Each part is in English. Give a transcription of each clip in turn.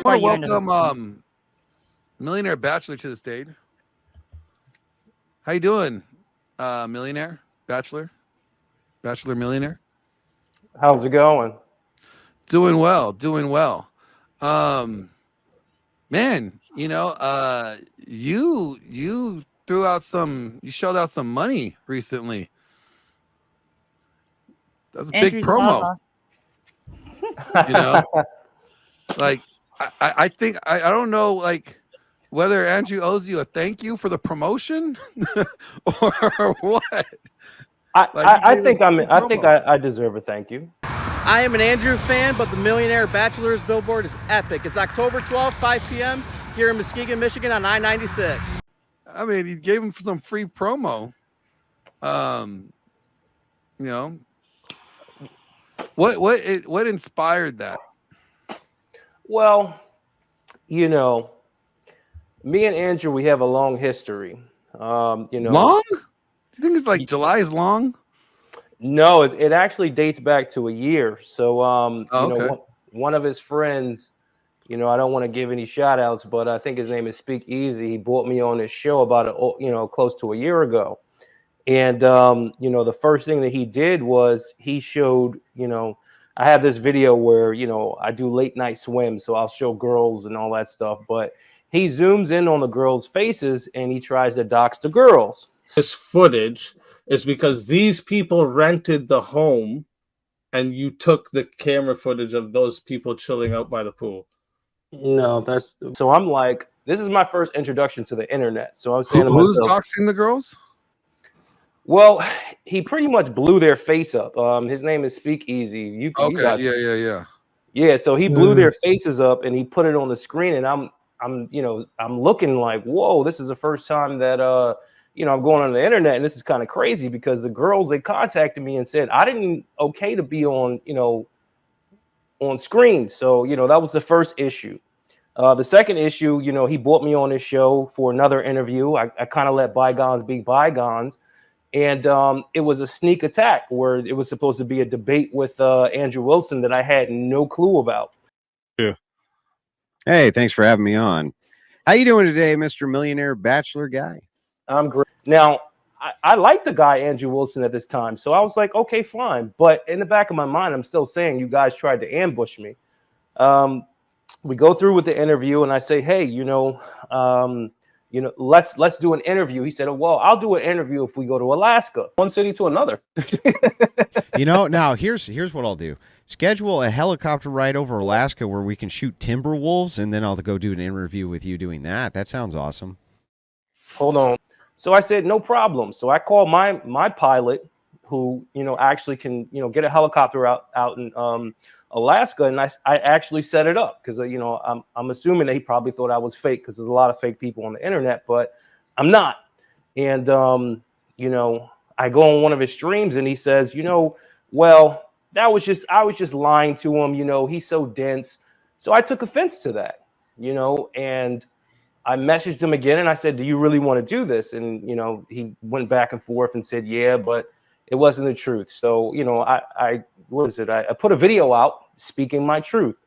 I want to welcome Millionaire Bachelor to the stage. How you doing, Millionaire Bachelor? Bachelor Millionaire? How's it going? Doing well, doing well. Man, you threw out you shelled out some money recently. That was a big promo. Like I think I don't know like whether Andrew owes you a thank you for the promotion or what. I think I deserve a thank you. I am an Andrew fan, but the Millionaire Bachelor's billboard is epic. It's October 12th, 5 p.m. here in Muskegon, Michigan on I-96. I mean, he gave him some free promo. What inspired that? Well, me and Andrew, we have a long history. Long? Do you think it's like July is long? No, it actually dates back to a year. So, okay. One of his friends, I don't want to give any shout outs, but I think his name is Speak Easy. He brought me on his show about, close to a year ago. And, the first thing that he did was he showed, I have this video where, I do late night swims. So I'll show girls and all that stuff. But he zooms in on the girls' faces and he tries to dox the girls. This footage is because these people rented the home and you took the camera footage of those people chilling out by the pool. No, so I'm like, this is my first introduction to the internet. So I'm saying, who's doxing the girls? Well, he pretty much blew their face up. His name is Speak Easy. Yeah. So he blew their faces up and he put it on the screen, and I'm looking like, whoa, this is the first time that I'm going on the internet, and this is kind of crazy because the girls, they contacted me and said I didn't okay to be on on screen. So that was the first issue. The second issue, he brought me on his show for another interview. I kind of let bygones be bygones. And it was a sneak attack where it was supposed to be a debate with Andrew Wilson that I had no clue about. Yeah. Hey, thanks for having me on. How you doing today, Mr. Millionaire Bachelor guy? I'm great. Now, I like the guy Andrew Wilson at this time, so I was like, okay, fine. But in the back of my mind, I'm still saying you guys tried to ambush me. We go through with the interview, and I say, hey, let's do an interview. He said, oh, well, I'll do an interview if we go to Alaska, one city to another. Now here's what I'll do. Schedule a helicopter ride over Alaska where we can shoot timber wolves, and then I'll go do an interview with you doing that. That sounds awesome. Hold on. So I said, no problem. So I called my pilot who, actually can, get a helicopter out in Alaska, and I actually set it up because I'm assuming that he probably thought I was fake because there's a lot of fake people on the internet, but I'm not. And I go on one of his streams and he says, well, I was just lying to him. He's so dense. So I took offense to that, and I messaged him again and I said, do you really want to do this? And he went back and forth and said, yeah, but it wasn't the truth. So I put a video out speaking my truth.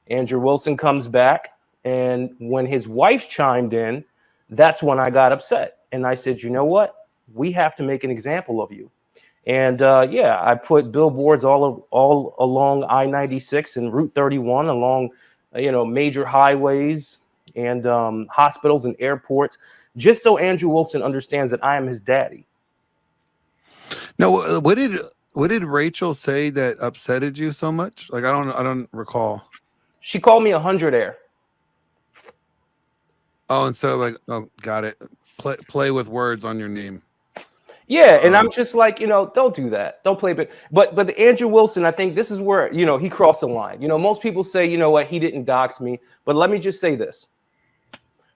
Andrew Wilson comes back, and when his wife chimed in, that's when I got upset. And I said, you know what? We have to make an example of you. And I put billboards all along I-96 and Route 31, along major highways and hospitals and airports, just so Andrew Wilson understands that I am his daddy. Now, what did Rachel say that upsetted you so much? Like, I don't recall. She called me 100 air. Oh, and so got it. Play with words on your name. Yeah, and I'm just like, don't do that. Don't play but the Andrew Wilson, I think this is where, he crossed the line. Most people say, he didn't dox me, but let me just say this.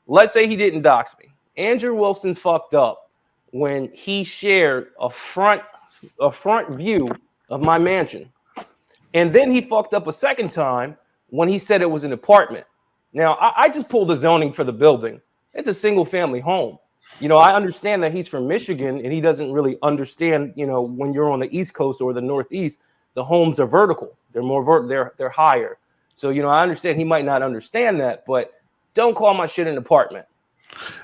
Let's say he didn't dox me. Andrew Wilson fucked up when he shared a front view of my mansion. And then he fucked up a second time when he said it was an apartment. Now, I just pulled the zoning for the building. It's a single family home. I understand that he's from Michigan and he doesn't really understand, when you're on the East Coast or the Northeast, the homes are vertical. They're more they're higher. So, you know, I understand he might not understand that, but don't call my shit an apartment.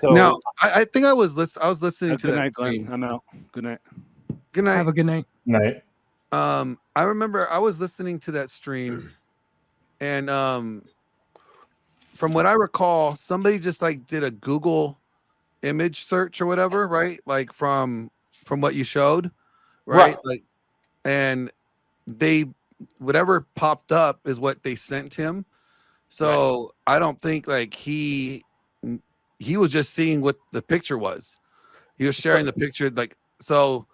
So, Now, I think I was listening to Good that night, stream. Glenn. I'm out. Good night. Good night. Have a good night. Night. I remember I was listening to that stream, and from what I recall, somebody just like did a Google image search or whatever, right? Like from what you showed, right? Like, and they whatever popped up is what they sent him. So I don't think like he was just seeing what the picture was. He was sharing the picture, like, so.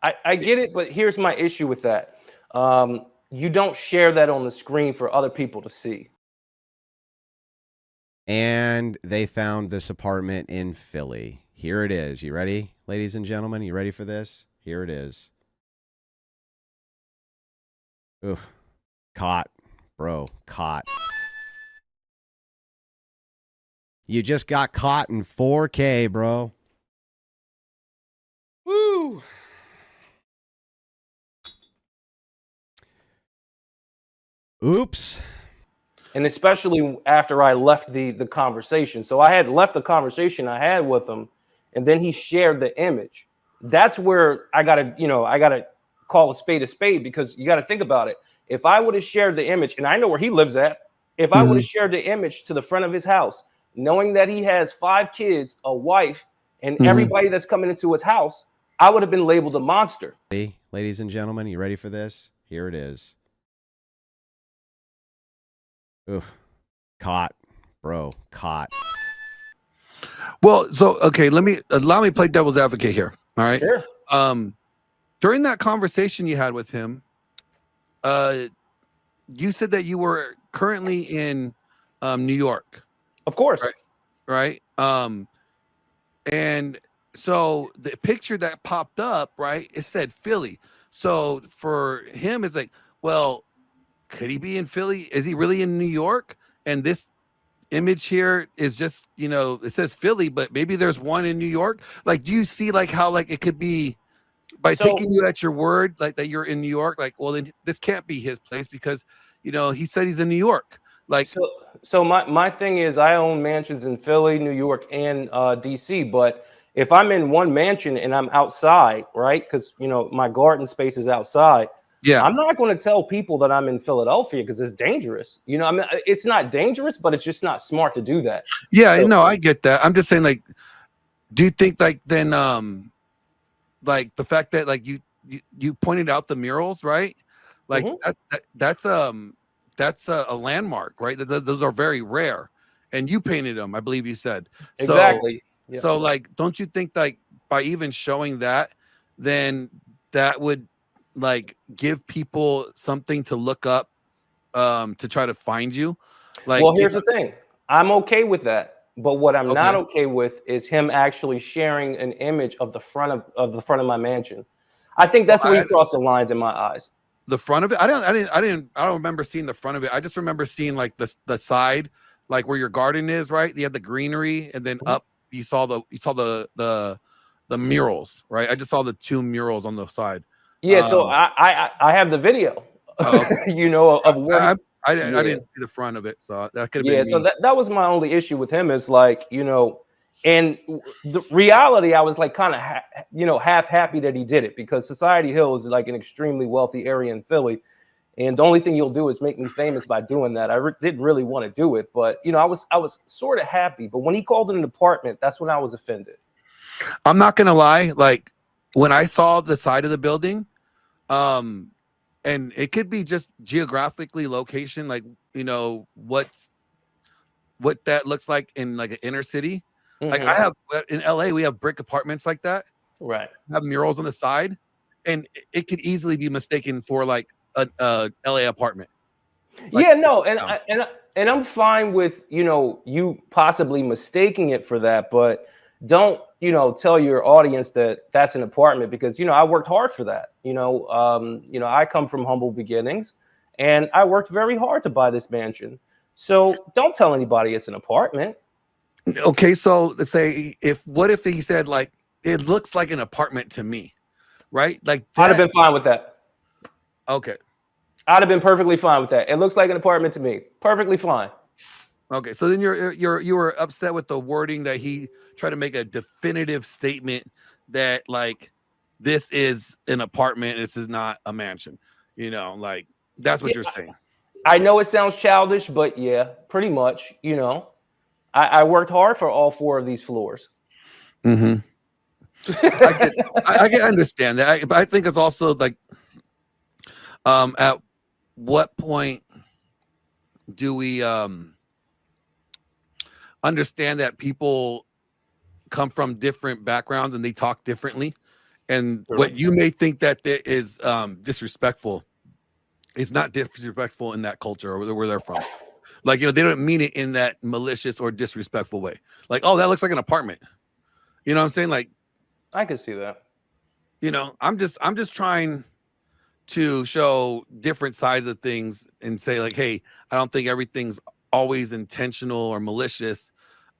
I get it, but here's my issue with that. You don't share that on the screen for other people to see. And they found this apartment in Philly. Here it is. You ready, ladies and gentlemen? You ready for this? Here it is. Ooh, caught, bro, caught. You just got caught in 4K, bro. Woo! Oops. And especially after I left the conversation. So I had left the conversation I had with him, and then he shared the image. That's where I gotta call a spade, because you gotta think about it. If I would have shared the image, and I know where he lives at, if I would have shared the image to the front of his house, knowing that he has 5 kids, a wife, and everybody that's coming into his house, I would have been labeled a monster. Hey, ladies and gentlemen, you ready for this? Here it is. Ooh, caught, bro, caught. Well, so okay, allow me to play devil's advocate here. All right. Sure. During that conversation you had with him, you said that you were currently in New York. Of course. Right. And so the picture that popped up, right, it said Philly. So for him, it's like, well, could he be in Philly? Is he really in New York? And this image here is just, it says Philly, but maybe there's one in New York. Like, do you see like how like it could be by taking you at your word, like that you're in New York? Like, well, then this can't be his place because, he said he's in New York. Like, so my thing is I own mansions in Philly, New York, and DC. But if I'm in one mansion and I'm outside, right? Because my garden space is outside. Yeah, I'm not going to tell people that I'm in Philadelphia because it's dangerous. I mean, it's not dangerous, but it's just not smart to do that. Yeah, no, I get that. I'm just saying, like, do you think like then, like the fact that like you pointed out the murals, right? Like that's a landmark, right? Those are very rare, and you painted them, I believe you said. Exactly. So like, don't you think like by even showing that, then that would like give people something to look up to try to find you? Like, well, here's the thing. I'm okay with that, but what I'm not okay with is him actually sharing an image of the front of my mansion. I think that's where he crossed the lines in my eyes. The front of it? I don't remember seeing the front of it. I just remember seeing like the side, like where your garden is, right? You had the greenery, and then up you saw the murals, right? I just saw the 2 murals on the side. Yeah, so I have the video, of where I didn't see the front of it, so that could have been me. So that was my only issue with him is like, and the reality, I was like kind of half happy that he did it because Society Hill is like an extremely wealthy area in Philly, and the only thing you'll do is make me famous by doing that. I didn't really want to do it, but I was sort of happy. But when he called it an apartment, that's when I was offended. I'm not gonna lie, like when I saw the side of the building, and it could be just geographically location, like what that looks like in like an inner city. Like I have in LA, we have brick apartments like that, right? Have murals on the side, and it could easily be mistaken for like a LA apartment. Like, yeah, no, and I'm fine with you possibly mistaking it for that, but don't tell your audience that that's an apartment because I worked hard for that. I come from humble beginnings, and I worked very hard to buy this mansion. So don't tell anybody it's an apartment. Okay, so let's say what if he said like it looks like an apartment to me, right? Like I'd have been fine with that. Okay. I'd have been perfectly fine with that. It looks like an apartment to me. Perfectly fine. Okay, so then you were upset with the wording that he tried to make a definitive statement that like this is an apartment, this is not a mansion. You know, like that's what you're saying. I know it sounds childish, but yeah, pretty much. You know, I worked hard for all 4 of these floors. Mm-hmm. I can understand that, but I think it's also like, at what point do we understand that people come from different backgrounds and they talk differently, and what you may think that there is disrespectful is not disrespectful in that culture or where they're from. Like, you know, they don't mean it in that malicious or disrespectful way. Like, oh, that looks like an apartment. You know what I'm saying? Like, I can see that. You know, I'm just trying to show different sides of things and say like, hey, I don't think everything's always intentional or malicious.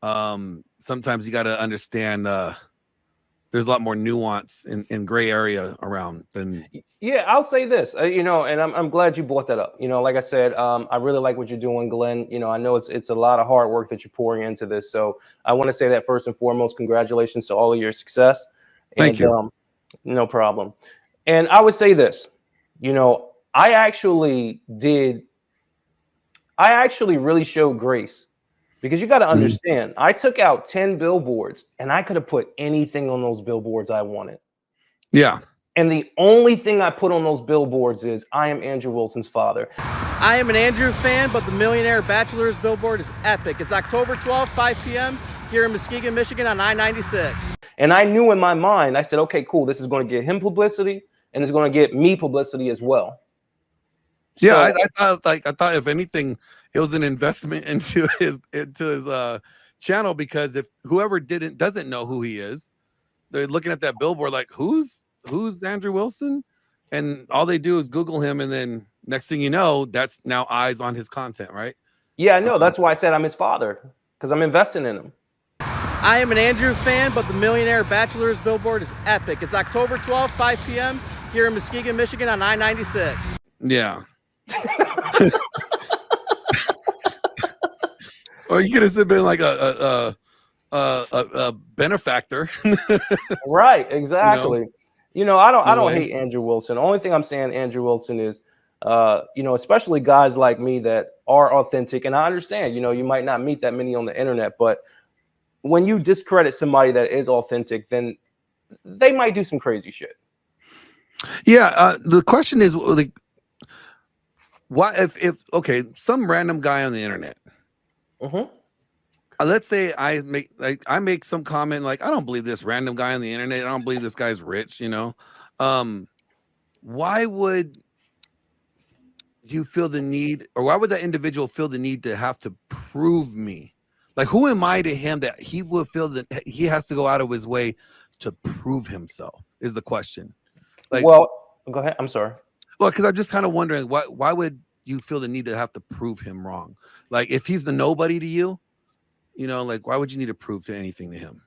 Sometimes you got to understand there's a lot more nuance and gray area around than. Yeah, I'll say this, you know, and I'm glad you brought that up. You know, like I said, I really like what you're doing, Glenn. You know, I know it's a lot of hard work that you're pouring into this. So I want to say that first and foremost, congratulations to all of your success. Thank you. No problem. And I would say this, you know, I actually really showed grace, because you got to understand, I took out 10 billboards and I could have put anything on those billboards I wanted. Yeah. And the only thing I put on those billboards is I am Andrew Wilson's father. I am an Andrew fan, but the Millionaire Bachelor's billboard is epic. It's October 12th, 5 p.m. here in Muskegon, Michigan on I-96. And I knew in my mind, I said, okay, cool. This is going to get him publicity and it's going to get me publicity as well. Yeah, so, I thought if anything, it was an investment into his channel, because if whoever doesn't know who he is, they're looking at that billboard like, who's Andrew Wilson? And all they do is Google him, and then next thing you know, that's now eyes on his content, right? Yeah, I know. That's why I said I'm his father, because I'm investing in him. I am an Andrew fan, but the Millionaire Bachelor's billboard is epic. It's October 12th, 5 p.m. here in Muskegon, Michigan on I-96. Yeah. Or you could have been like a benefactor. Right, exactly. You know, I don't hate Andrew Wilson. The only thing I'm saying, Andrew Wilson, is you know, especially guys like me that are authentic. And I understand, you know, you might not meet that many on the internet, but when you discredit somebody that is authentic, then they might do some crazy shit. Yeah. The question is, like, what if okay, some random guy on the internet, let's say I make some comment like, I don't believe this random guy on the internet, I don't believe this guy's rich, you know. Why would you feel the need, or why would that individual feel the need to have to prove me? Like, who am I to him that he would feel that he has to go out of his way to prove himself, is the question. Like, well, go ahead. I'm sorry. Well, because I'm just kind of wondering, why would you feel the need to have to prove him wrong? Like, if he's the nobody to you, you know, like, why would you need to prove to anything to him?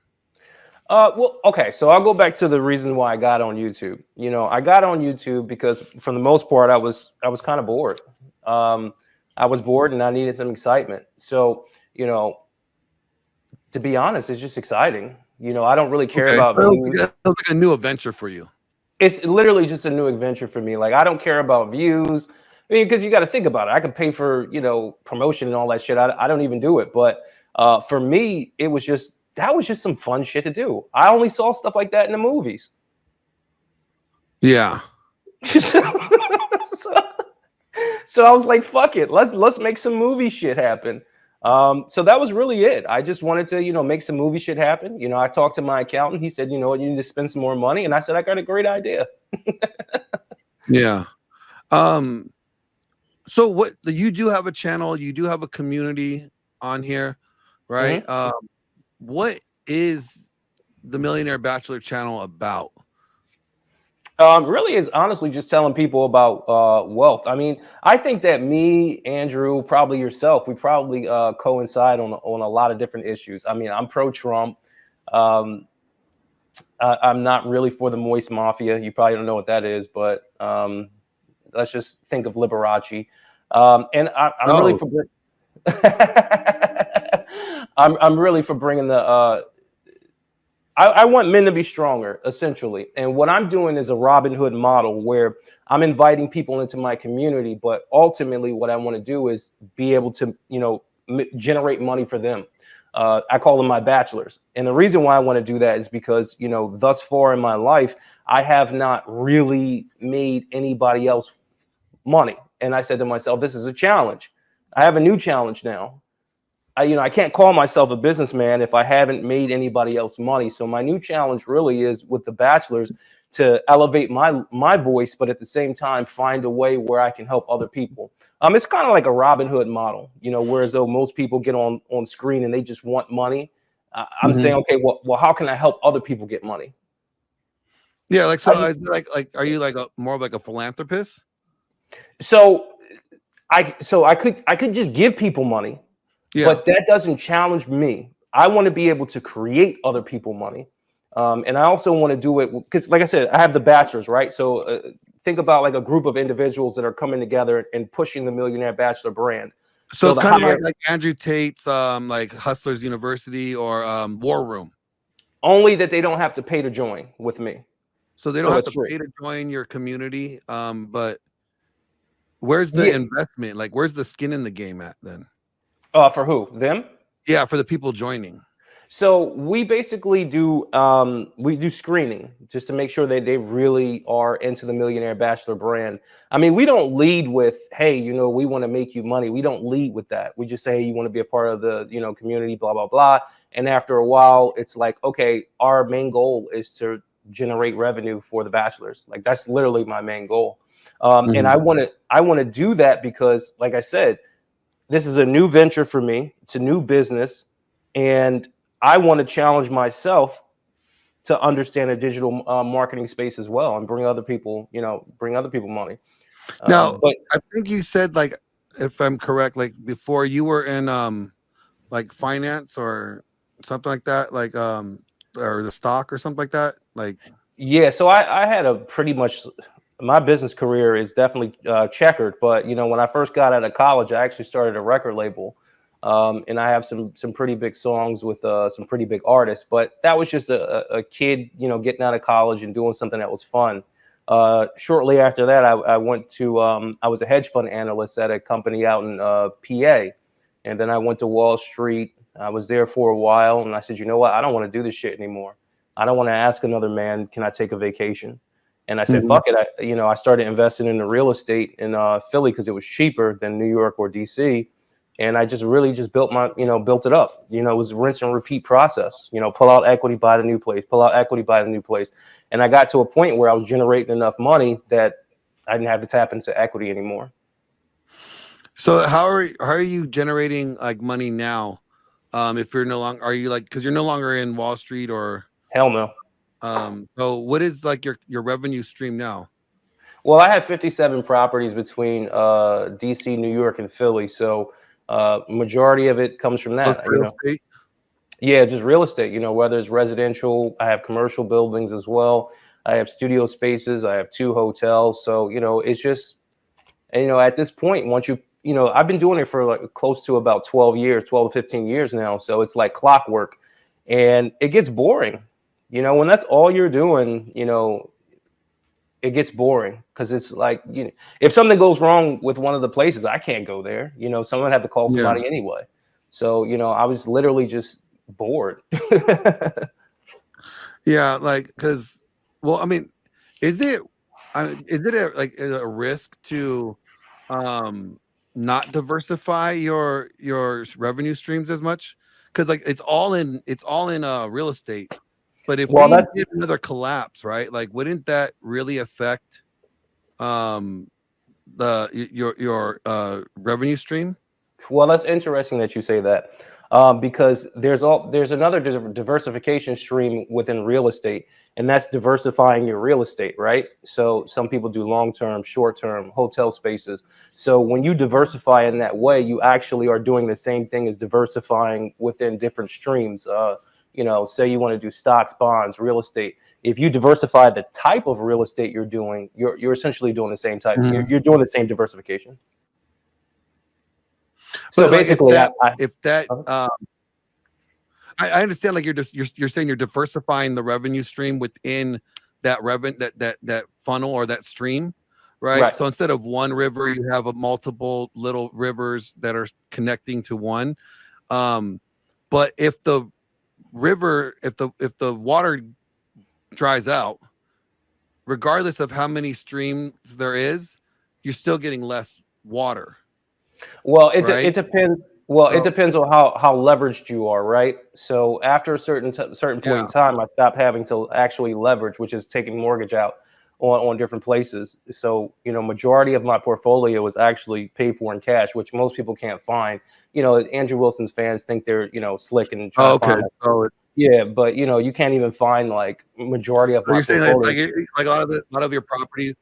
Well, okay, so I'll go back to the reason why I got on YouTube. You know, I got on YouTube because, for the most part, I was kind of bored. I was bored and I needed some excitement. So, you know, to be honest, it's just exciting. You know, I don't really care about views. It's like a new adventure for you. It's literally just a new adventure for me. Like, I don't care about views. I mean, because you got to think about it. I could pay for, you know, promotion and all that shit. I don't even do it. But for me, that was just some fun shit to do. I only saw stuff like that in the movies. Yeah. So I was like, fuck it. Let's make some movie shit happen. So that was really it. I just wanted to, you know, make some movie shit happen. You know, I talked to my accountant. He said, you know what, you need to spend some more money. And I said, I got a great idea. Yeah. So what, you do have a channel, you do have a community on here, right? What is the Millionaire Bachelor channel about? Really is honestly just telling people about wealth. I mean, I think that me, Andrew, probably yourself, we probably coincide on a lot of different issues. I mean, I'm pro-Trump. I'm not really for the moist mafia. You probably don't know what that is, but Let's just think of Liberace. And I'm really Oh. for I'm really for bringing the I want men to be stronger, essentially. And what I'm doing is a Robin Hood model where I'm inviting people into my community, but ultimately what I want to do is be able to, generate money for them. I call them my bachelors. And the reason why I want to do that is because, thus far in my life, I have not really made anybody else money. And I said to myself, this is a challenge. I have a new challenge now. I can't call myself a businessman if I haven't made anybody else money. So my new challenge really is with the bachelors to elevate my voice, but at the same time, find a way where I can help other people. It's kind of like a Robin Hood model, whereas though most people get on screen and they just want money. I'm saying, okay, well, how can I help other people get money? Yeah, like so, are you like more of like a philanthropist? So I could just give people money. Yeah. But that doesn't challenge me. I want to be able to create other people money. And I also want to do it because, like I said, I have the bachelors, right? So think about like a group of individuals that are coming together and pushing the Millionaire Bachelor brand. So it's kind of like Andrew Tate's like Hustlers University or War Room. Only that they don't have to pay to join with me. So they don't have to pay to join your community. But where's the investment? Like, where's the skin in the game at then? For who? Them? Yeah, for the people joining. So we basically do screening just to make sure that they really are into the Millionaire Bachelor brand. I mean, we don't lead with, hey, we want to make you money. We don't lead with that. We just say, hey, you want to be a part of the community, blah, blah, blah. And after a while, it's like, okay, our main goal is to generate revenue for the bachelors. Like that's literally my main goal. And I want to do that because, like I said, this is a new venture for me. It's a new business. And I want to challenge myself to understand a digital marketing space as well and bring other people money. Now, but I think you said, like, if I'm correct, like before you were in like finance or something like that, like or the stock or something like that. Like, yeah, so I had a pretty much, my business career is definitely checkered, but when I first got out of college, I actually started a record label, and I have some pretty big songs with some pretty big artists. But that was just a kid, getting out of college and doing something that was fun. Shortly after that, I went to I was a hedge fund analyst at a company out in PA, and then I went to Wall Street. I was there for a while, and I said, you know what? I don't want to do this shit anymore. I don't want to ask another man, can I take a vacation? And I said, fuck it. I started investing in the real estate in Philly because it was cheaper than New York or DC. And I just really built it up. It was a rinse and repeat process. Pull out equity, buy the new place, pull out equity, buy the new place. And I got to a point where I was generating enough money that I didn't have to tap into equity anymore. So how are you generating like money now? If you're no longer, are you like, because you're no longer in Wall Street or? Hell no. So what is like your revenue stream now? Well, I have 57 properties between DC, New York, and Philly. So majority of it comes from that. Real estate? Yeah, just real estate. Whether it's residential, I have commercial buildings as well. I have studio spaces. I have 2 hotels. So it's just, at this point, once I've been doing it for like close to about 12 to 15 years now. So it's like clockwork, and it gets boring. When that's all you're doing, it gets boring because it's like, if something goes wrong with one of the places, I can't go there. Someone have to call somebody anyway. So, I was literally just bored. Yeah, like, because, well, I mean, is it a risk to not diversify your revenue streams as much? Because like it's all in real estate. But if we get another collapse, right? Like, wouldn't that really affect your revenue stream? Well, that's interesting that you say that, because there's another diversification stream within real estate, and that's diversifying your real estate, right? So some people do long-term, short-term, hotel spaces. So when you diversify in that way, you actually are doing the same thing as diversifying within different streams. Say you want to do stocks, bonds, real estate. if you diversify the type of real estate you're doing, you're essentially doing the same type. Mhm. You're doing the same diversification. So But like basically, if that I understand, like you're saying you're diversifying the revenue stream within that funnel or that stream, right? right. So instead of one river, you have a multiple little rivers that are connecting to one. But if the river, if the water dries out, regardless of how many streams there is, you're still getting less water. Well, it Right? depends. Well, it So depends on how leveraged you are, right? So after a certain point yeah. in time, I stopped having to actually leverage, which is taking mortgage out on different places. So majority of my portfolio was actually paid for in cash, which most people can't find. Andrew Wilson's fans think they're slick and try Oh, to okay. find. So Yeah, but you can't even find like majority of my you're saying portfolio. like a lot of your properties.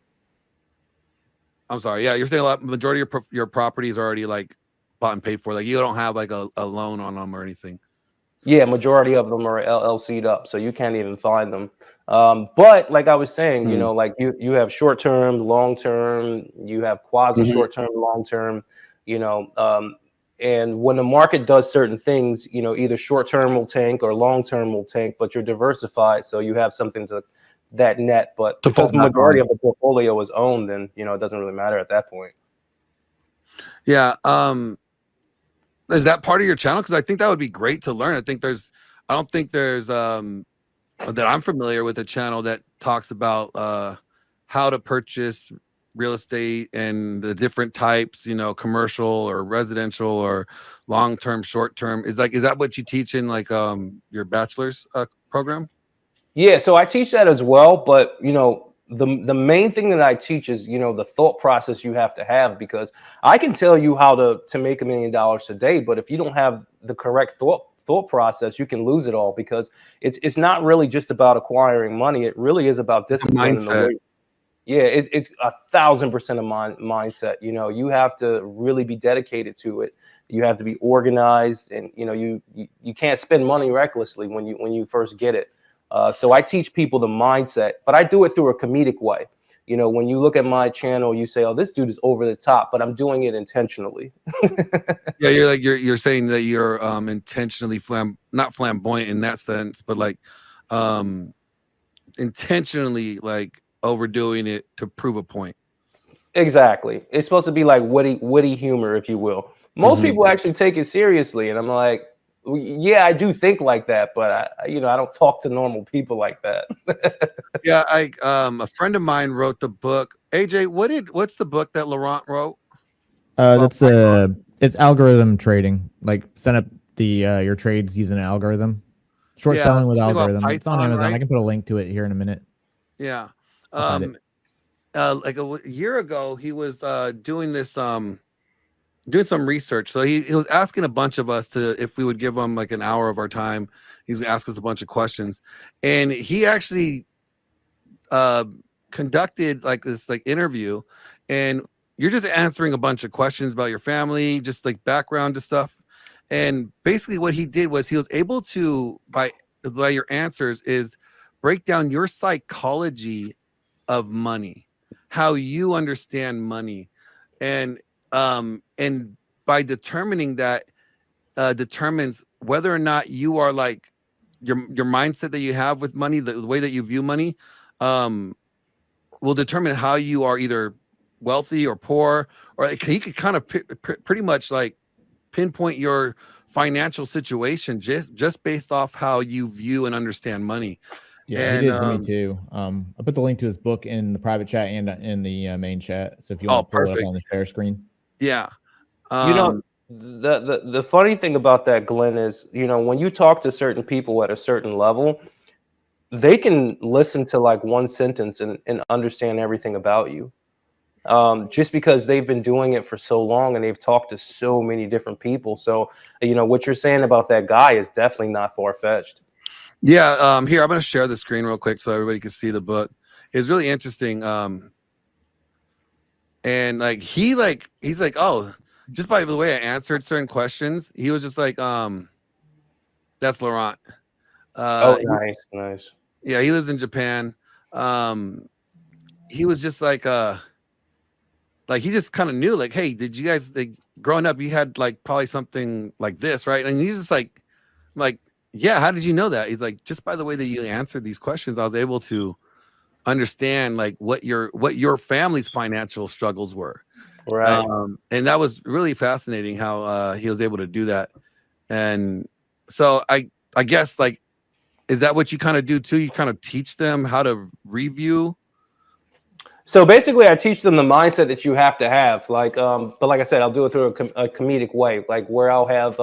I'm sorry. Yeah, you're saying majority of your properties are already like bought and paid for. Like you don't have like a loan on them or anything. Yeah, majority of them are LLC'd up, so you can't even find them. But like I was saying, like you have short term, long term, you have quasi short term, long term, and when the market does certain things, either short term will tank or long term will tank, but you're diversified, so you have something to that net. But To fall because the back majority on. of the portfolio is owned, then it doesn't really matter at that point. Yeah. Is that part of your channel? Because I think that would be great to learn. I don't think there's that I'm familiar with a channel that talks about how to purchase real estate and the different types, commercial or residential or long-term, short-term. Is that what you teach in like your bachelor's program? Yeah, so I teach that as well, but the main thing that I teach is the thought process you have to have, because I can tell you how to make $1 million a day, but if you don't have the correct thought process, you can lose it all, because it's not really just about acquiring money. It really is about discipline and the Mindset. way. Yeah, it's 1,000% a mindset. You have to really be dedicated to it. You have to be organized, and you can't spend money recklessly when you first get it. So I teach people the mindset, but I do it through a comedic way. When you look at my channel, you say, "Oh, this dude is over the top," but I'm doing it intentionally. Yeah, you're saying that you're intentionally not flamboyant in that sense, but like intentionally like overdoing it to prove a point. Exactly. It's supposed to be like witty humor, if you will. Most people actually take it seriously, and I'm like, yeah, I do think like that, but I don't talk to normal people like that. Yeah, a friend of mine wrote the book. AJ, what's the book that Laurent wrote? That's it's algorithm trading. Like set up the your trades using an algorithm. Short Yeah, selling with something about algorithm. It's on Python, Amazon. right? I can put a link to it here in a minute. Yeah. I'll find it. Like a year ago, he was doing this doing some research. So he was asking a bunch of us if we would give him like an hour of our time. He's gonna ask us a bunch of questions, and he actually conducted like this like interview, and you're just answering a bunch of questions about your family, just like background to stuff. And basically what he did was he was able to by your answers is break down your psychology of money, how you understand money, and by determining that determines whether or not you are like your mindset that you have with money, the way that you view money will determine how you are either wealthy or poor, or he could kind of pretty much like pinpoint your financial situation just based off how you view and understand money. Yeah, And he did to me too. I put the link to his book in the private chat and in the main chat. So if you want to pull it up on the share screen. Yeah. The funny thing about that, Glenn, is when you talk to certain people at a certain level, they can listen to like one sentence and understand everything about you, just because they've been doing it for so long and they've talked to so many different people. So what you're saying about that guy is definitely not far-fetched. Yeah. Here, I'm going to share the screen real quick so everybody can see the book. It's really interesting. And like he's like, oh, just by the way I answered certain questions, he was just like, that's Laurent. Oh, nice. Yeah, he lives in Japan. He was just like he just kind of knew, like, hey, did you guys, like, growing up, you had like probably something like this, right? And he's just like, yeah, how did you know that? He's like, just by the way that you answered these questions, I was able to understand like what your family's financial struggles were. Right. And that was really fascinating how he was able to do that. And so I guess, like, is that what you kind of do too? You kind of teach them how to review. So basically, I teach them the mindset that you have to have. Like, but like I said, I'll do it through a comedic way, like where I'll have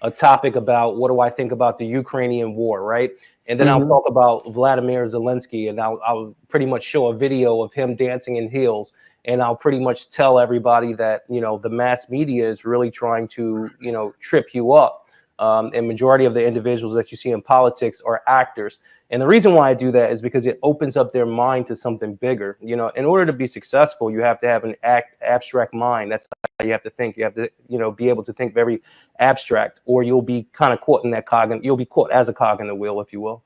a topic about what do I think about the Ukrainian war, right? And then I'll talk about Vladimir Zelensky, and I'll pretty much show a video of him dancing in heels, and I'll pretty much tell everybody that, you know, the mass media is really trying to, you know, trip you up. And majority of the individuals that you see in politics are actors. And the reason why I do that is because it opens up their mind to something bigger. You know, in order to be successful, you have to have an abstract mind. That's how you have to think. You have to, you know, be able to think very abstract, or you'll be kind of caught in that you'll be caught as a cog in the wheel, if you will.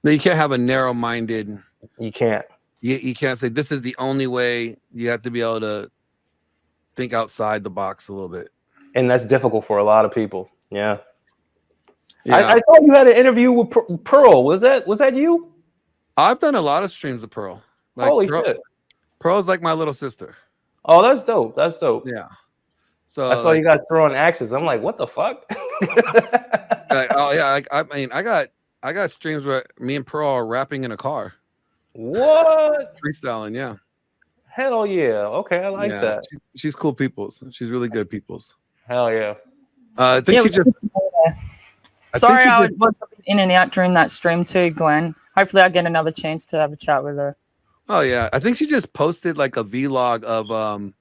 No, you can't have a narrow-minded. You can't. You can't say this is the only way. You have to be able to think outside the box a little bit. And that's difficult for a lot of people. Yeah. Yeah. I thought you had an interview with Pearl. Was that you? I've done a lot of streams of Pearl. Like, Holy shit. Pearl's like my little sister. Oh, that's dope. That's dope. Yeah. So I saw you guys throwing axes. I'm like, what the fuck? oh yeah, I mean, I got streams where me and Pearl are rapping in a car. What? Freestyling, yeah. Hell yeah. Okay, I like that. She's cool peoples. She's really good peoples. Hell yeah. I think she just. Sorry, I was in and out during that stream too, Glenn. Hopefully, I get another chance to have a chat with her. Oh yeah, I think she just posted like a vlog of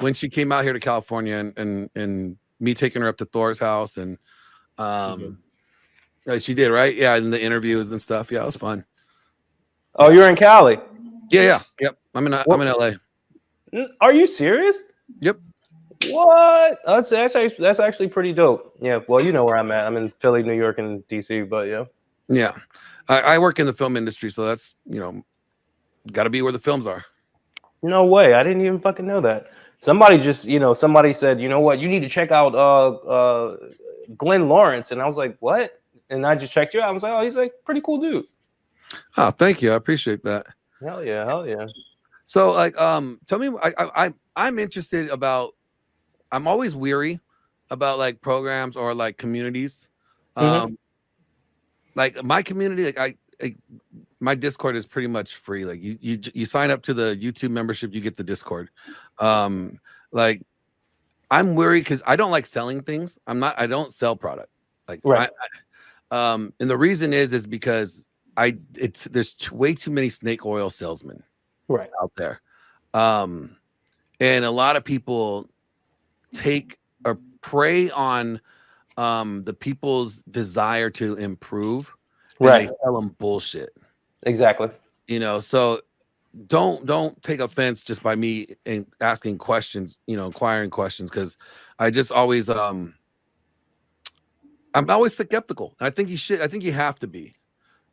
when she came out here to California and me taking her up to Thor's house and she did, right? Yeah, and the interviews and stuff. Yeah, it was fun. Oh, you're in Cali? Yeah. Yep. I'm in LA. Are you serious? Yep. What? That's actually pretty dope. Yeah. Well, you know where I'm at. I'm in Philly, New York, and DC. But yeah. Yeah, I work in the film industry, so that's, you know, got to be where the films are. No way. I didn't even fucking know that. Somebody just, you know, somebody said, you know what, you need to check out Glenn Lawerence, and I was like, what? And I just checked you out. I was like, oh, he's like pretty cool dude. Oh, thank you. I appreciate that. Hell yeah, hell yeah. So, like, tell me, I'm interested about. I'm always weary about like programs or like communities. Like my community, like my Discord is pretty much free. Like you sign up to the YouTube membership, you get the Discord. Like I'm weary because I don't like selling things. I don't sell product. Like right. And the reason is because there's way too many snake oil salesmen right out there. And a lot of people take or prey on the people's desire to improve, right? They tell them bullshit. Exactly. You know, so don't take offense just by me asking questions, you know, inquiring questions, because I just always I'm always skeptical. I think you have to be.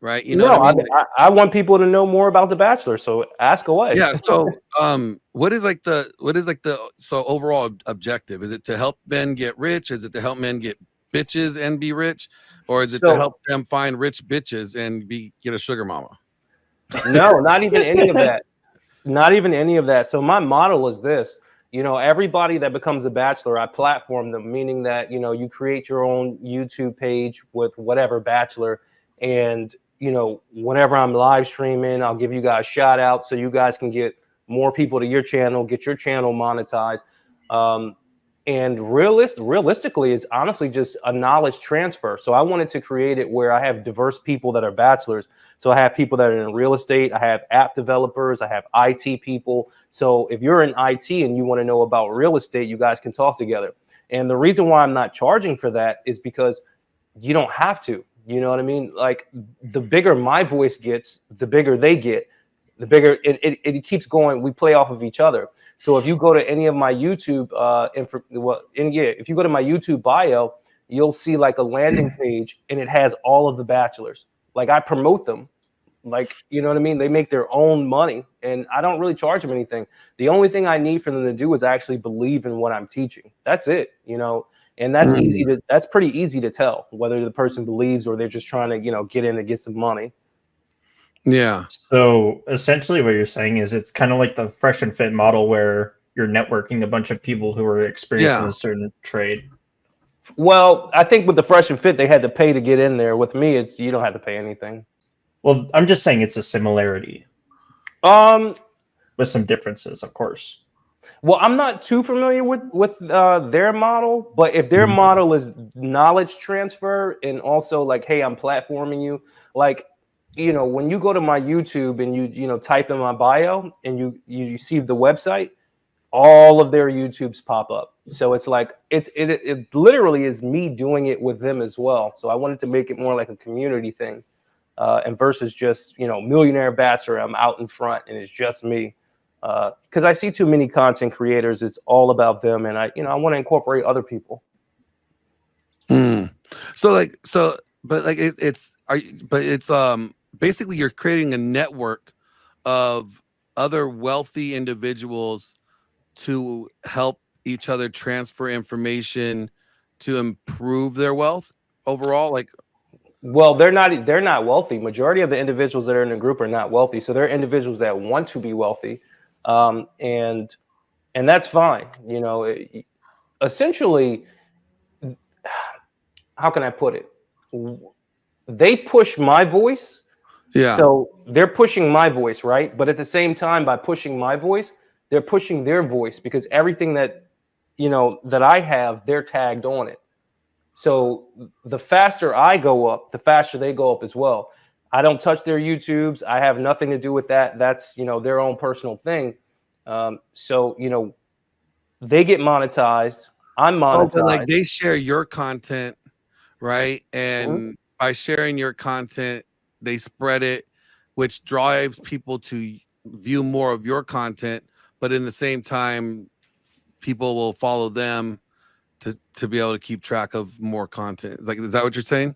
Right, you know. No, what I mean? I want people to know more about The Bachelor, so ask away. Yeah. So, what is the overall objective? Is it to help men get rich? Is it to help men get bitches and be rich, or is it to help them find rich bitches and get a sugar mama? No, not even any of that. Not even any of that. So my model is this. You know, everybody that becomes a bachelor, I platform them, meaning that, you know, you create your own YouTube page with whatever bachelor, and you know, whenever I'm live streaming, I'll give you guys shout outs so you guys can get more people to your channel, get your channel monetized. And realistically, it's honestly just a knowledge transfer. So I wanted to create it where I have diverse people that are bachelors. So I have people that are in real estate. I have app developers. I have IT people. So if you're in IT and you want to know about real estate, you guys can talk together. And the reason why I'm not charging for that is because you don't have to. You know what I mean? Like the bigger my voice gets, the bigger they get, the bigger it keeps going. We play off of each other. So if you go to any of my YouTube, if you go to my YouTube bio, you'll see like a landing page and it has all of the bachelors. Like I promote them Like, you know what I mean? They make their own money, and I don't really charge them anything. The only thing I need for them to do is actually believe in what I'm teaching. That's it, you know. And that's that's pretty easy to tell whether the person believes or they're just trying to, you know, get in to get some money. Yeah. So essentially what you're saying is it's kind of like the fresh and fit model where you're networking a bunch of people who are experienced in a certain trade. Well, I think with the fresh and fit, they had to pay to get in there. With me, it's you don't have to pay anything. Well, I'm just saying it's a similarity. With some differences, of course. Well, I'm not too familiar with their model, but if their model is knowledge transfer and also like, hey, I'm platforming you, like, you know, when you go to my YouTube and you know type in my bio and you see the website, all of their YouTubes pop up. So it's like it literally is me doing it with them as well. So I wanted to make it more like a community thing, and versus just, you know, Millionaire Bachelor, I'm out in front and it's just me. Because I see too many content creators, it's all about them, and I want to incorporate other people. It's basically you're creating a network of other wealthy individuals to help each other transfer information to improve their wealth overall. Like, well, they're not wealthy. Majority of the individuals that are in the group are not wealthy, so they're individuals that want to be wealthy. And that's fine. You know, essentially, how can I put it? They push my voice. yeah. So they're pushing my voice, right? But at the same time, by pushing my voice, they're pushing their voice because everything that, you know, that I have, they're tagged on it. So the faster I go up, the faster they go up as well. I don't touch their YouTubes. I have nothing to do with that. That's, you know, their own personal thing. So, you know, they get monetized. I'm monetized. But like they share your content, right? And by sharing your content, they spread it, which drives people to view more of your content. But in the same time, people will follow them to be able to keep track of more content. Like, is that what you're saying?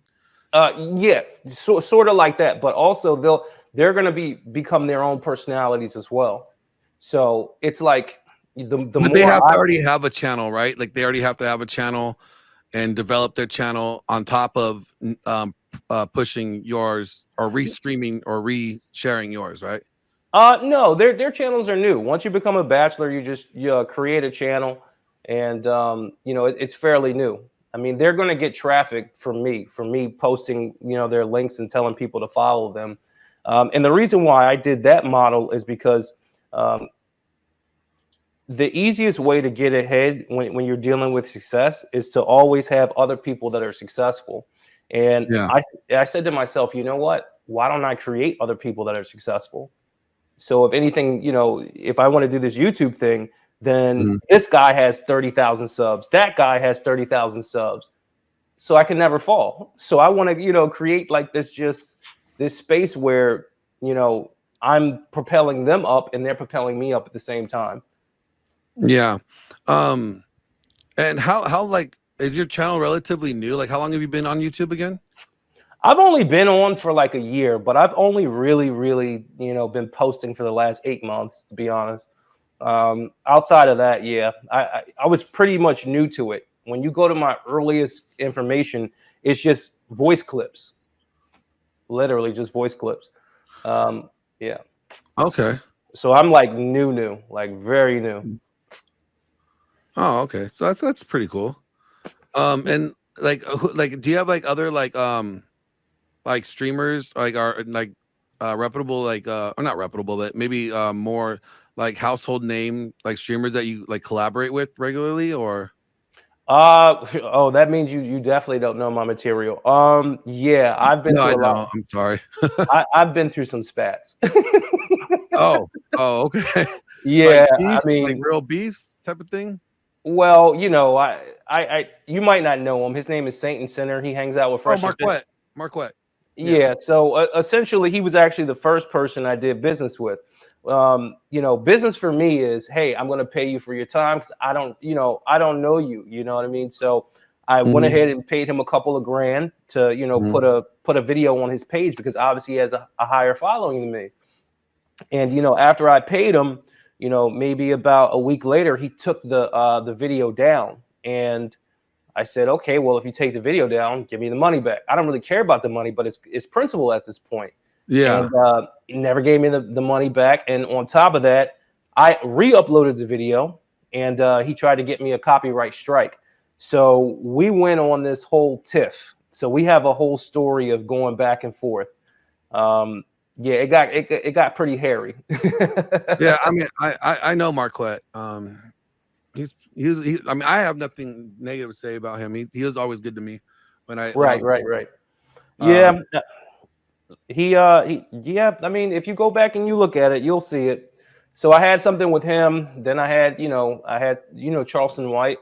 Yeah, sort of like that, but also they're going to become their own personalities as well. So it's like but they have to already have a channel, right? Like they already have to have a channel and develop their channel on top of pushing yours or restreaming or re-sharing yours, right? No, their channels are new. Once you become a bachelor, you create a channel, and you know, it's fairly new. I mean, they're going to get traffic from me posting, you know, their links and telling people to follow them. And the reason why I did that model is because the easiest way to get ahead when you're dealing with success is to always have other people that are successful. And I said to myself, you know what? Why don't I create other people that are successful? So if anything, you know, if I want to do this YouTube thing, then this guy has 30,000 subs. That guy has 30,000 subs. So I can never fall. So I want to, you know, create like this space where, you know, I'm propelling them up and they're propelling me up at the same time. Yeah. And how like is your channel relatively new? Like how long have you been on YouTube again? I've only been on for like a year, but I've only really, you know, been posting for the last 8 months, to be honest. Outside of that, yeah, I was pretty much new to it. When you go to my earliest information, it's just voice clips, literally just voice clips. Yeah. Okay. So I'm like new, like very new. Oh, okay. So that's pretty cool. And like do you have like other like streamers like are like reputable or not reputable, but maybe more like household name like streamers that you like collaborate with regularly or? Oh, that means you definitely don't know my material. Yeah, I've been through a lot. I'm sorry. I've been through some spats. Oh, okay. Yeah, like beef, I mean, like real beefs type of thing. Well, you know, I you might not know him. His name is Saint and Sinner. He hangs out with Fresh. Marquette. Yeah. So essentially, he was actually the first person I did business with. You know, business for me is, hey, I'm going to pay you for your time because I don't know you. You know what I mean? So I went ahead and paid him a couple of grand to, you know, put a video on his page because obviously he has a higher following than me. And, you know, after I paid him, you know, maybe about a week later, he took the video down. And I said, okay, well, if you take the video down, give me the money back. I don't really care about the money, but it's principle at this point. Yeah. And he never gave me the money back. And on top of that, I re-uploaded the video and he tried to get me a copyright strike. So we went on this whole tiff. So we have a whole story of going back and forth. Yeah, it got pretty hairy. Yeah, I mean, I know Marquette. He's I mean, I have nothing negative to say about him. He was always good to me when I right. Yeah. Yeah, I mean, if you go back and you look at it, you'll see it. So I had something with him. Then I had Charleston White.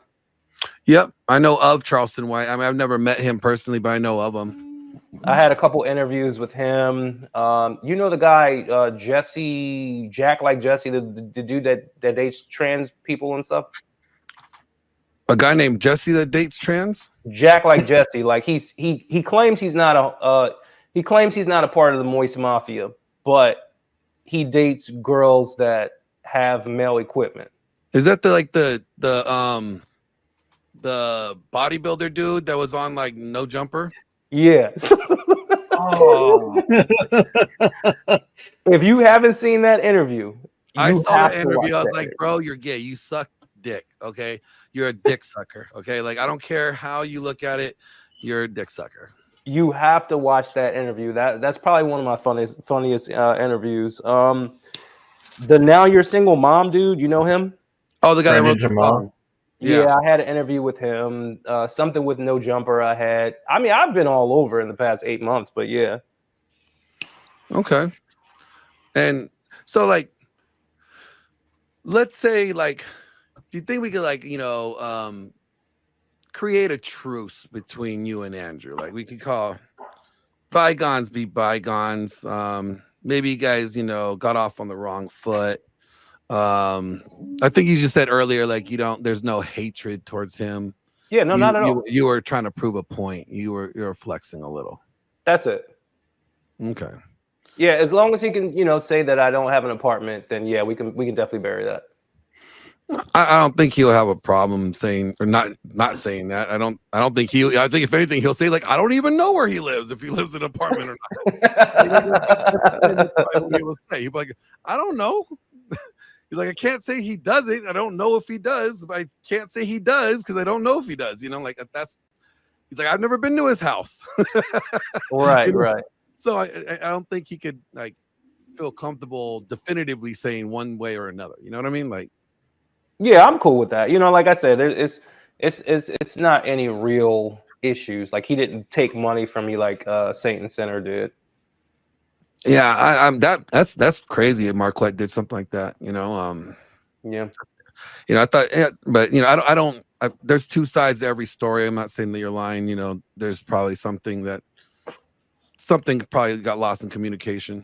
Yep, I know of Charleston White. I mean, I've never met him personally, but I know of him. I had a couple interviews with him. You know the guy Jack like Jesse, the dude that dates trans people and stuff. A guy named Jesse that dates trans? Jack like Jesse, like he claims he's not a part of the Moist Mafia, but he dates girls that have male equipment. Is that the bodybuilder dude that was on like No Jumper? Yes. Oh. If you haven't seen that interview, I saw that interview. I was like, bro, you're gay. You suck dick. Okay. You're a dick sucker. Okay. Like, I don't care how you look at it. You're a dick sucker. You have to watch that interview. That's probably one of my funniest interviews. The Now You're Single Mom dude, you know him? Oh, the guy that wrote the mom. Yeah, I had an interview with him. Something with No Jumper I had. I mean, I've been all over in the past 8 months, but yeah. Okay. And so, like, let's say, like, do you think we could, like, you know, create a truce between you and Andrew? Like, we could call bygones be bygones. Maybe you guys, you know, got off on the wrong foot. I think you just said earlier, like, there's no hatred towards him. Yeah, no, not at all. You were trying to prove a point. You were flexing a little. That's it. Okay. Yeah, as long as he can, you know, say that I don't have an apartment, then yeah, we can definitely bury that. I don't think he'll have a problem saying or not saying that. I don't think I think if anything, he'll say, like, I don't even know where he lives, if he lives in an apartment or not. He'll be like, I don't know. He's like, I can't say he doesn't. I don't know if he does, but I can't say he does because I don't know if he does. You know, like he's like, I've never been to his house. Right, you know? right. So I don't think he could like feel comfortable definitively saying one way or another. You know what I mean? Like, yeah, I'm cool with that. You know, like I said, it's not any real issues. Like, he didn't take money from me like Satan Center did. Yeah, that's crazy if Marquette did something like that, you know. Yeah. You know, I thought, yeah, but you know, I don't there's two sides to every story. I'm not saying that you're lying, you know, there's probably something probably got lost in communication.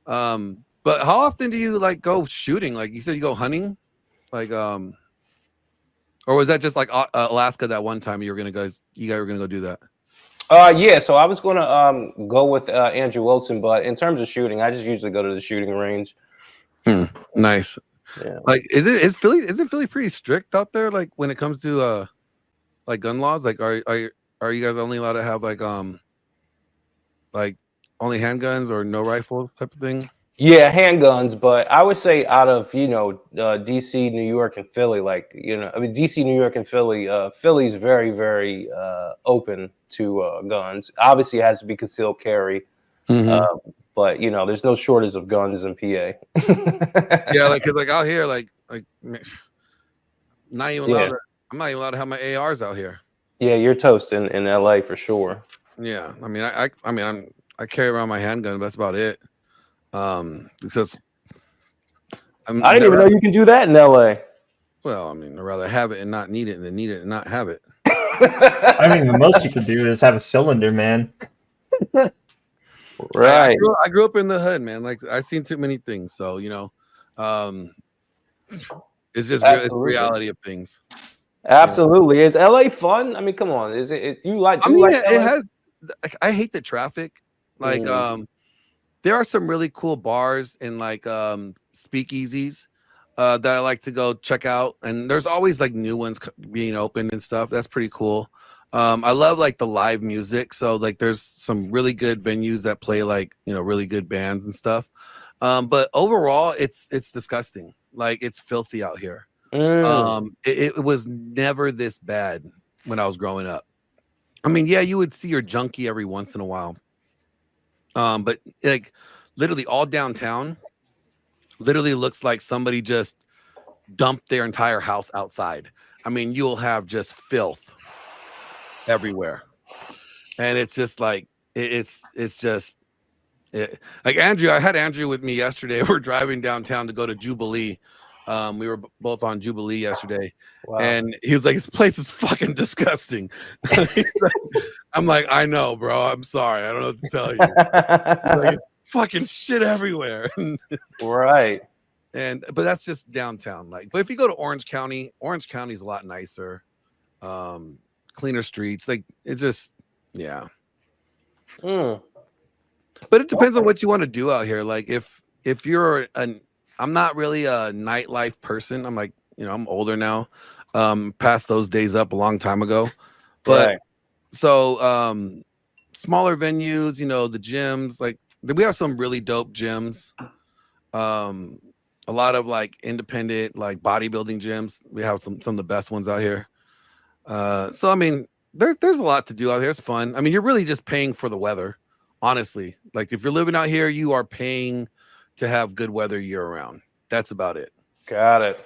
But how often do you like go shooting? Like you said, you go hunting? Like or was that just like Alaska that one time you guys were gonna go do that? Yeah, so I was gonna go with Andrew Wilson, but in terms of shooting, I just usually go to the shooting range. Nice. Yeah. Like, isn't Philly pretty strict out there? Like when it comes to like gun laws? Like are you guys only allowed to have like only handguns or no rifles type of thing? Yeah, handguns, but I would say out of, you know, DC, New York, and Philly, like, you know, I mean, DC, New York, and Philly, Philly's very, very open to guns. Obviously, it has to be concealed carry, but, you know, there's no shortage of guns in PA. Yeah, like, 'cause, like out here, like not even allowed I'm not even allowed to have my ARs out here. Yeah, you're toast in LA for sure. Yeah, I mean, I carry around my handgun, but that's about it. Because I didn't even know you can do that in LA. Well, I mean, I'd rather have it and not need it than need it and not have it. I mean, the most you could do is have a cylinder, man. Right. I grew up in the hood, man. Like, I've seen too many things, so you know, it's just it's the reality of things. Absolutely. Is LA fun? I mean, come on. Is it? Do you like? I Do you mean, like it LA? has. I hate the traffic. Like, there are some really cool bars and like speakeasies that I like to go check out, and there's always like new ones being opened and stuff. That's pretty cool. I love like the live music, so like there's some really good venues that play like really good bands and stuff. But overall, it's disgusting. Like it's filthy out here. It was never this bad when I was growing up. I mean, yeah, you would see your junkie every once in a while. But like literally all downtown literally looks like somebody just dumped their entire house outside. I mean, you'll have just filth everywhere. And it's just like it's just like Andrew. I had Andrew with me yesterday. We're driving downtown to go to Jubilee. We were both on Jubilee yesterday. Wow. And he was like, "This place is fucking disgusting." I'm like, "I know, bro. I'm sorry. I don't know what to tell you." Like, fucking shit everywhere. Right. But that's just downtown. Like, but if you go to Orange County is a lot nicer, cleaner streets. Like, it's just, yeah. But it depends on what you want to do out here. Like, if you're I'm not really a nightlife person. I'm like, I'm older now. Passed those days up a long time ago. But Right. so smaller venues, the gyms, like we have some really dope gyms. A lot of like independent, like bodybuilding gyms. We have some of the best ones out here. So I mean, there's a lot to do out here. It's fun. I mean, you're really just paying for the weather, honestly. Like if you're living out here, you are paying to have good weather year round. That's about it. Got it.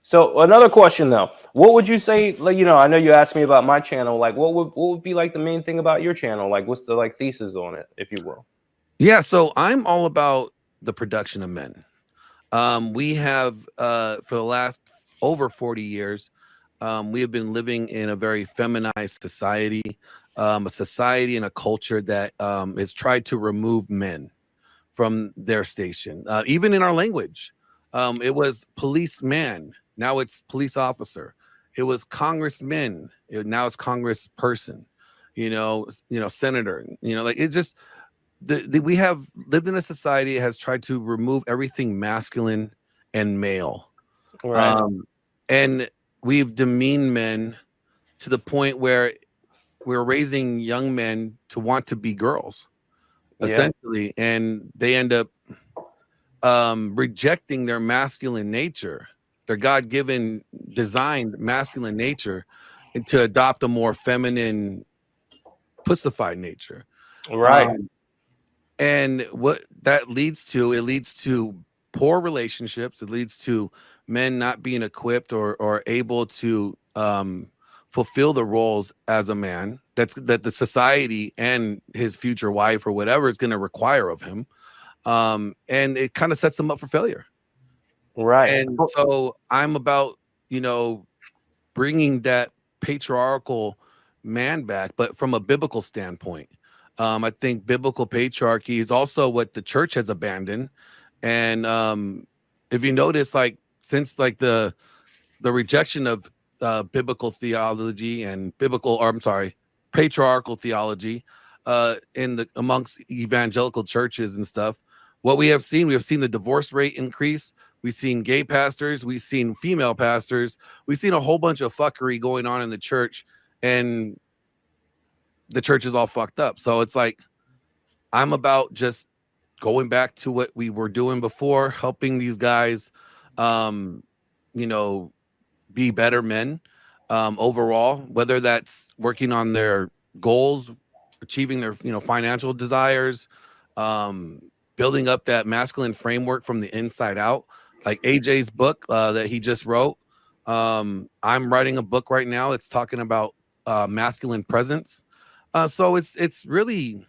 So another question though, what would you say? Like, I know you asked me about my channel. Like, what would be like the main thing about your channel? Like, what's the like thesis on it, if you will? Yeah, so I'm all about the production of men. We have for the last over 40 years, we have been living in a very feminized society, a society and a culture that has tried to remove men from their station. Even in our language, it was policeman. Now it's police officer. It was congressman. Now it's congressperson. Senator. Like it's just we have lived in a society that has tried to remove everything masculine and male. Right. And we've demeaned men to the point where we're raising young men to want to be girls, essentially, and they end up rejecting their masculine nature, their God-given designed masculine nature, and to adopt a more feminine, pussified nature. Right. And what that leads to poor relationships. It leads to men not being equipped or able to fulfill the roles as a man that the society and his future wife or whatever is going to require of him. And it kind of sets them up for failure. Right. And so I'm about, bringing that patriarchal man back, but from a biblical standpoint. I think biblical patriarchy is also what the church has abandoned. And if you notice, like since like the rejection of biblical theology and patriarchal theology amongst evangelical churches and stuff, what we have seen the divorce rate increase. We've seen gay pastors, we've seen female pastors, we've seen a whole bunch of fuckery going on in the church, and the church is all fucked up. So it's like I'm about just going back to what we were doing before, helping these guys be better men overall, whether that's working on their goals, achieving their financial desires, building up that masculine framework from the inside out, like AJ's book that he just wrote. I'm writing a book right now that's talking about masculine presence. So it's really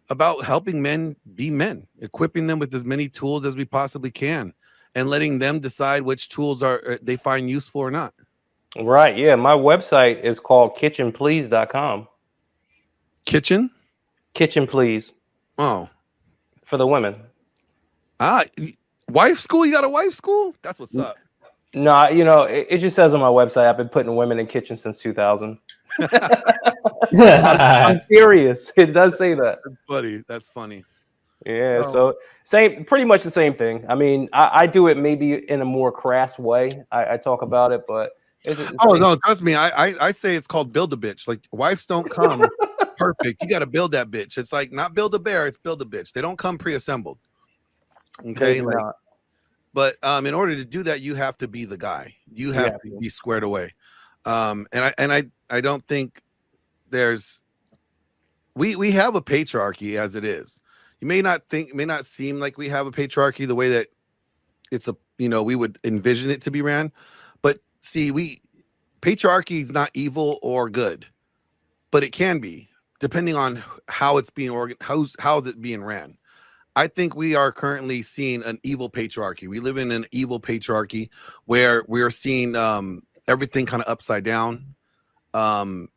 about helping men be men, equipping them with as many tools as we possibly can, and letting them decide which tools they find useful or not. Right. Yeah. My website is called kitchenplease.com. Kitchen? Kitchen Please. Oh. For the women. Wife school? You got a wife school? That's what's up. No, it just says on my website I've been putting women in kitchens since 2000. I'm serious. It does say that. That's funny. That's funny. Yeah, so pretty much the same thing. I mean, I do it maybe in a more crass way. I talk about it, but it's no, trust me. I say it's called build a bitch. Like wives don't come perfect. You got to build that bitch. It's like not build a bear. It's build a bitch. They don't come pre-assembled. Okay, but in order to do that, you have to be the guy. You have to be squared away. And I don't think there's we have a patriarchy as it is. You may not seem like we have a patriarchy the way that it's we would envision it to be ran, but see, patriarchy is not evil or good, but it can be depending on how it's being how is it being ran. I think we are currently seeing an evil patriarchy. We live in an evil patriarchy where we're seeing everything kind of upside down.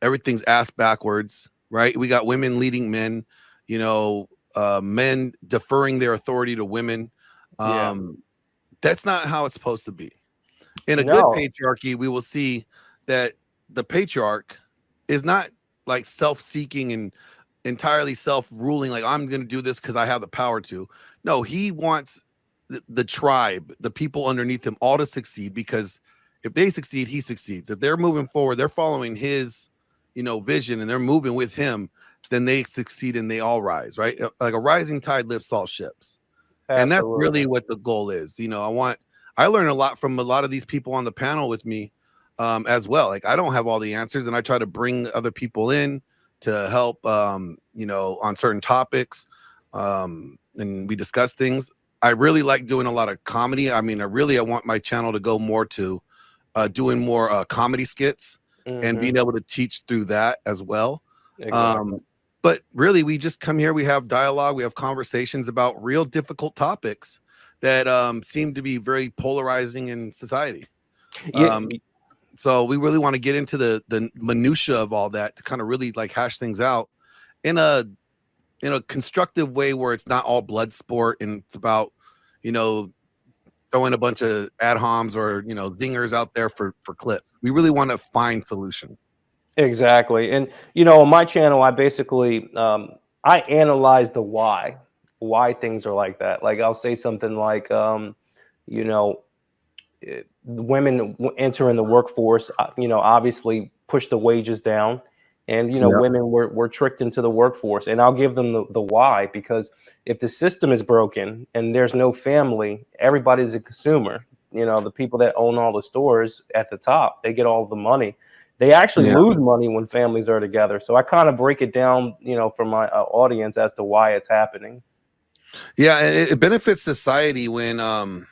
Everything's ass backwards, right? We got women leading men, men deferring their authority to women. That's not how it's supposed to be. In a good patriarchy, we will see that the patriarch is not like self-seeking and entirely self-ruling, like I'm going to do this because I have the power to. No, he wants the tribe, the people underneath him, all to succeed, because if they succeed, he succeeds. If they're moving forward, they're following his, vision, and they're moving with him, then they succeed and they all rise, right? Like a rising tide lifts all ships. Absolutely. And that's really what the goal is. I learn a lot from a lot of these people on the panel with me as well. Like I don't have all the answers, and I try to bring other people in to help, on certain topics, and we discuss things. I really like doing a lot of comedy. I mean, I want my channel to go more to doing more comedy skits and being able to teach through that as well. Exactly. But really, we just come here, we have dialogue, we have conversations about real difficult topics that seem to be very polarizing in society. So we really want to get into the minutia of all that to kind of really like hash things out in a constructive way where it's not all blood sport and it's about, throwing a bunch of ad homs or, zingers out there for clips. We really want to find solutions. Exactly. And, on my channel, I basically, I analyze the why things are like that. Like I'll say something like, women entering the workforce, obviously push the wages down, and women were tricked into the workforce, and I'll give them the why, because if the system is broken and there's no family, everybody's a consumer. The people that own all the stores at the top, they get all the money. They actually lose money when families are together. So I kind of break it down, for my audience as to why it's happening. Yeah, it benefits society when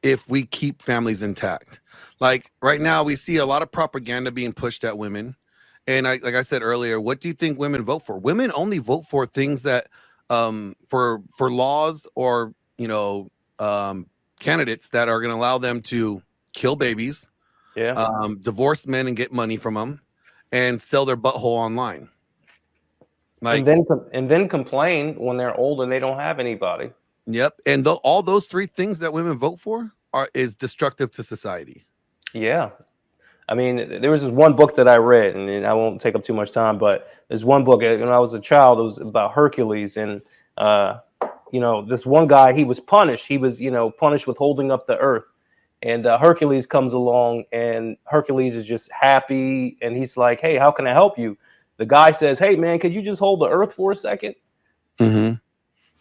if we keep families intact. Like right now, we see a lot of propaganda being pushed at women. And like I said earlier, what do you think women vote for? Women only vote for things that for laws or, candidates that are going to allow them to kill babies, divorce men and get money from them, and sell their butthole online. Like, and then complain when they're old and they don't have anybody. Yep. And all those three things that women vote for is destructive to society. Yeah. I mean, there was this one book that I read, and I won't take up too much time, but there's one book when I was a child, it was about Hercules. And, this one guy, he was punished. He was, punished with holding up the earth. And Hercules comes along, and Hercules is just happy. And he's like, hey, how can I help you? The guy says, hey, man, could you just hold the earth for a second? And,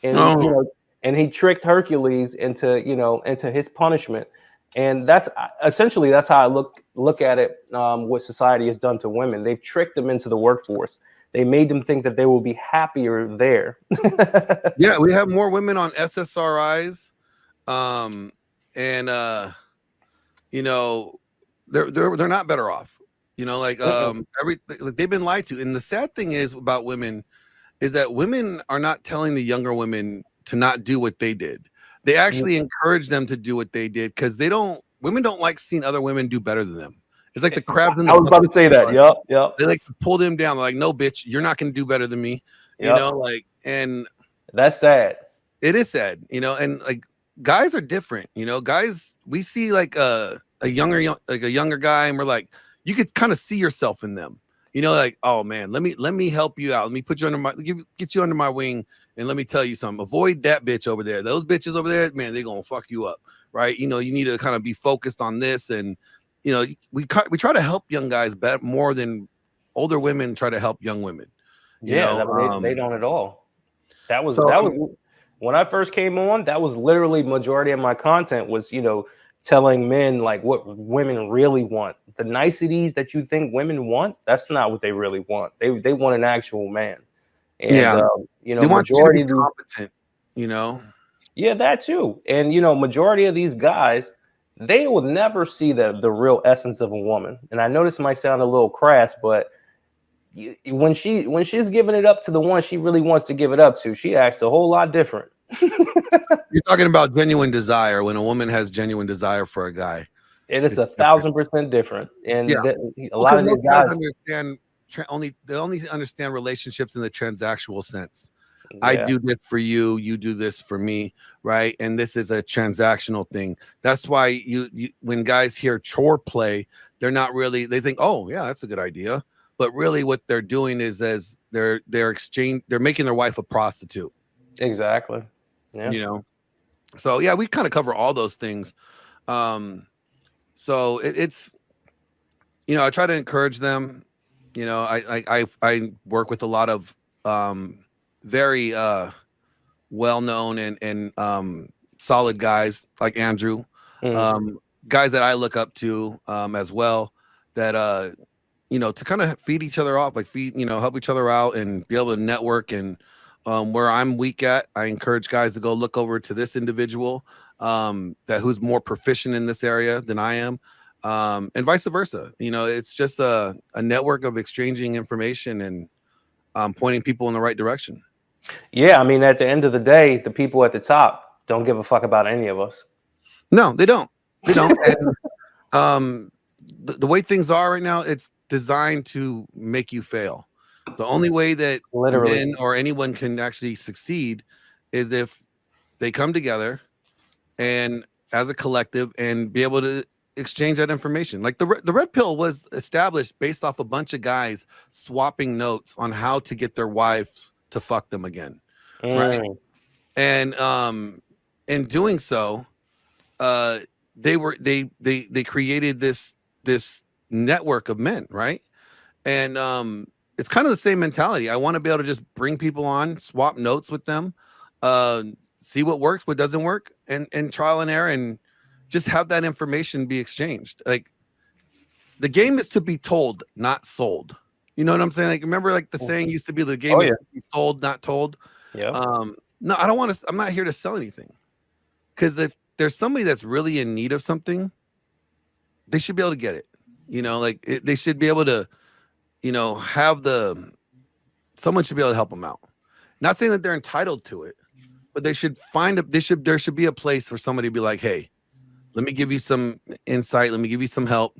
and he tricked Hercules into his punishment. And that's essentially, that's how I look at it. What society has done to women. They've tricked them into the workforce. They made them think that they will be happier there. Yeah, we have more women on SSRIs. They're not better off. They've been lied to. And the sad thing is about women is that women are not telling the younger women to not do what they did. They actually encourage them to do what they did, because women don't like seeing other women do better than them. It's like the crabs in the I was about to say that. Yep. They like to pull them down. They're like, no, bitch, you're not going to do better than me. And that's sad. It is sad, and like guys are different, you know. Guys, we see like a younger guy, and we're like, you could kind of see yourself in them, you know, like, oh man, let me help you out. Let me put you under my get you under my wing, and let me tell you something. Avoid that bitch over there. Those bitches over there, man, they're gonna fuck you up, right? You know, you need to kind of be focused on this, and you know, we try to help young guys better more than older women try to help young women. You Yeah, know, they don't at all. That was so when I first came on. That was literally majority of my content was, telling men like what women really want. The niceties that you think women want, that's not what they really want. They want an actual man. And yeah, they want you to majority be of these, competent. You know, yeah, that too. And majority of these guys, they will never see the real essence of a woman. And I know this might sound a little crass, but when she's giving it up to the one she really wants to give it up to, she acts a whole lot different. you're talking about genuine desire. When a woman has genuine desire for a guy, It is it's 1,000% different. And yeah, a lot of these guys understand they only understand relationships in the transactional sense. I yeah, do this for you, you do this for me, right? And this is a transactional thing. That's why you when guys hear chore play, they're not really, they think, oh yeah, that's a good idea. But really what they're doing is as they're making their wife a prostitute. exactly. Yeah. You know. So yeah, we kind of cover all those things. So it's I try to encourage them. You know, I work with a lot of very well-known and solid guys like Andrew, guys that I look up to as well, that to kind of feed each other off, like help each other out and be able to network. And where I'm weak at, I encourage guys to go look over to this individual who's more proficient in this area than I am. And vice versa. It's just a network of exchanging information and pointing people in the right direction. Yeah, I mean, at the end of the day, the people at the top don't give a fuck about any of us. No, they don't. They don't. And the way things are right now, it's designed to make you fail. The only way that men or anyone can actually succeed is if they come together and as a collective and be able to exchange that information. Like the red pill was established based off a bunch of guys swapping notes on how to get their wives to fuck them again, right? And in doing so, they created this network of men, right? And it's kind of the same mentality. I want to be able to just bring people on, swap notes with them, see what works, what doesn't work, and trial and error, and just have that information be exchanged. Like the game is to be told, not sold. You know what I'm saying? Like, remember, like the saying used to be, the game is to be sold, not told. Yeah. No, I don't want to. I'm not here to sell anything. Because if there's somebody that's really in need of something, they should be able to get it. They should be able to, someone should be able to help them out. Not saying that they're entitled to it, but they should there should be a place for somebody to be like, hey, let me give you some insight. Let me give you some help.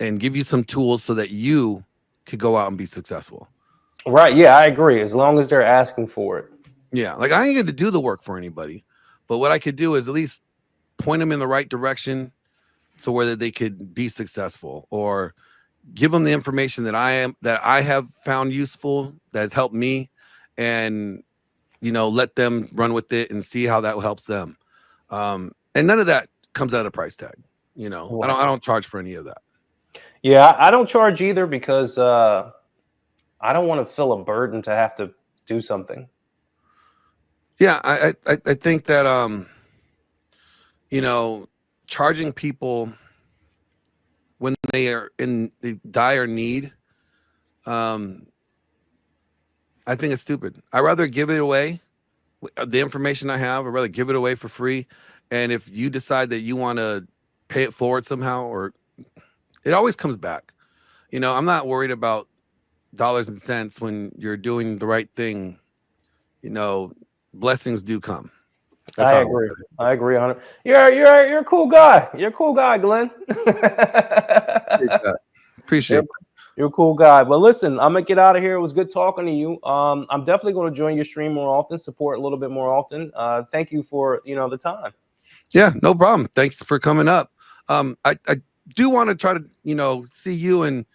And give you some tools so that you could go out and be successful. Right. Yeah, I agree. As long as they're asking for it. Yeah. Like I ain't going to do the work for anybody, but what I could do is at least point them in the right direction so whether they could be successful, or give them the information that I have found useful, that has helped me, and, let them run with it and see how that helps them. And none of that comes out of price tag. I don't charge for any of that. Yeah, I don't charge either because I don't want to feel a burden to have to do something. Yeah, I think that charging people when they are in the dire need, I think it's stupid. I'd rather give it away, the information I have. I'd rather give it away for free. And if you decide that you want to pay it forward somehow, or it always comes back. I'm not worried about dollars and cents when you're doing the right thing. Blessings do come. That's I agree. I agree on it. You're a cool guy. You're a cool guy, Glenn. Appreciate it. You're a cool guy. But listen, I'm gonna get out of here. It was good talking to you. I'm definitely going to join your stream more often, support a little bit more often. Thank you for the time. Yeah, no problem. Thanks for coming up. I do want to try to see you and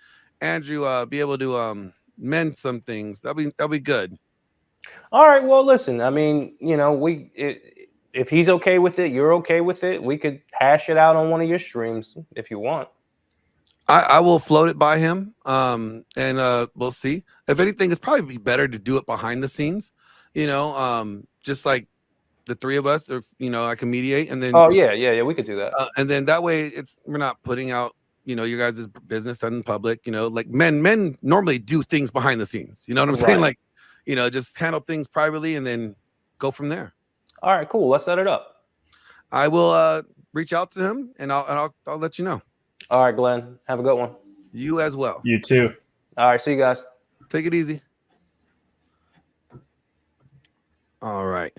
Andrew be able to mend some things. That'll be good. All right. Well, listen. I mean, if he's okay with it, you're okay with it. We could hash it out on one of your streams if you want. I will float it by him, and we'll see. If anything, it's probably be better to do it behind the scenes, just like the three of us, or I can mediate, and then we could do that, and then that way we're not putting out your guys' business in public. Like men normally do things behind the scenes. You know what I'm saying? Like just handle things privately and then go from there. All right, cool. Let's set it up. I will reach out to him, and I'll let you know. All right, Glenn. Have a good one. You as well. You too. All right. See you guys. Take it easy. All right.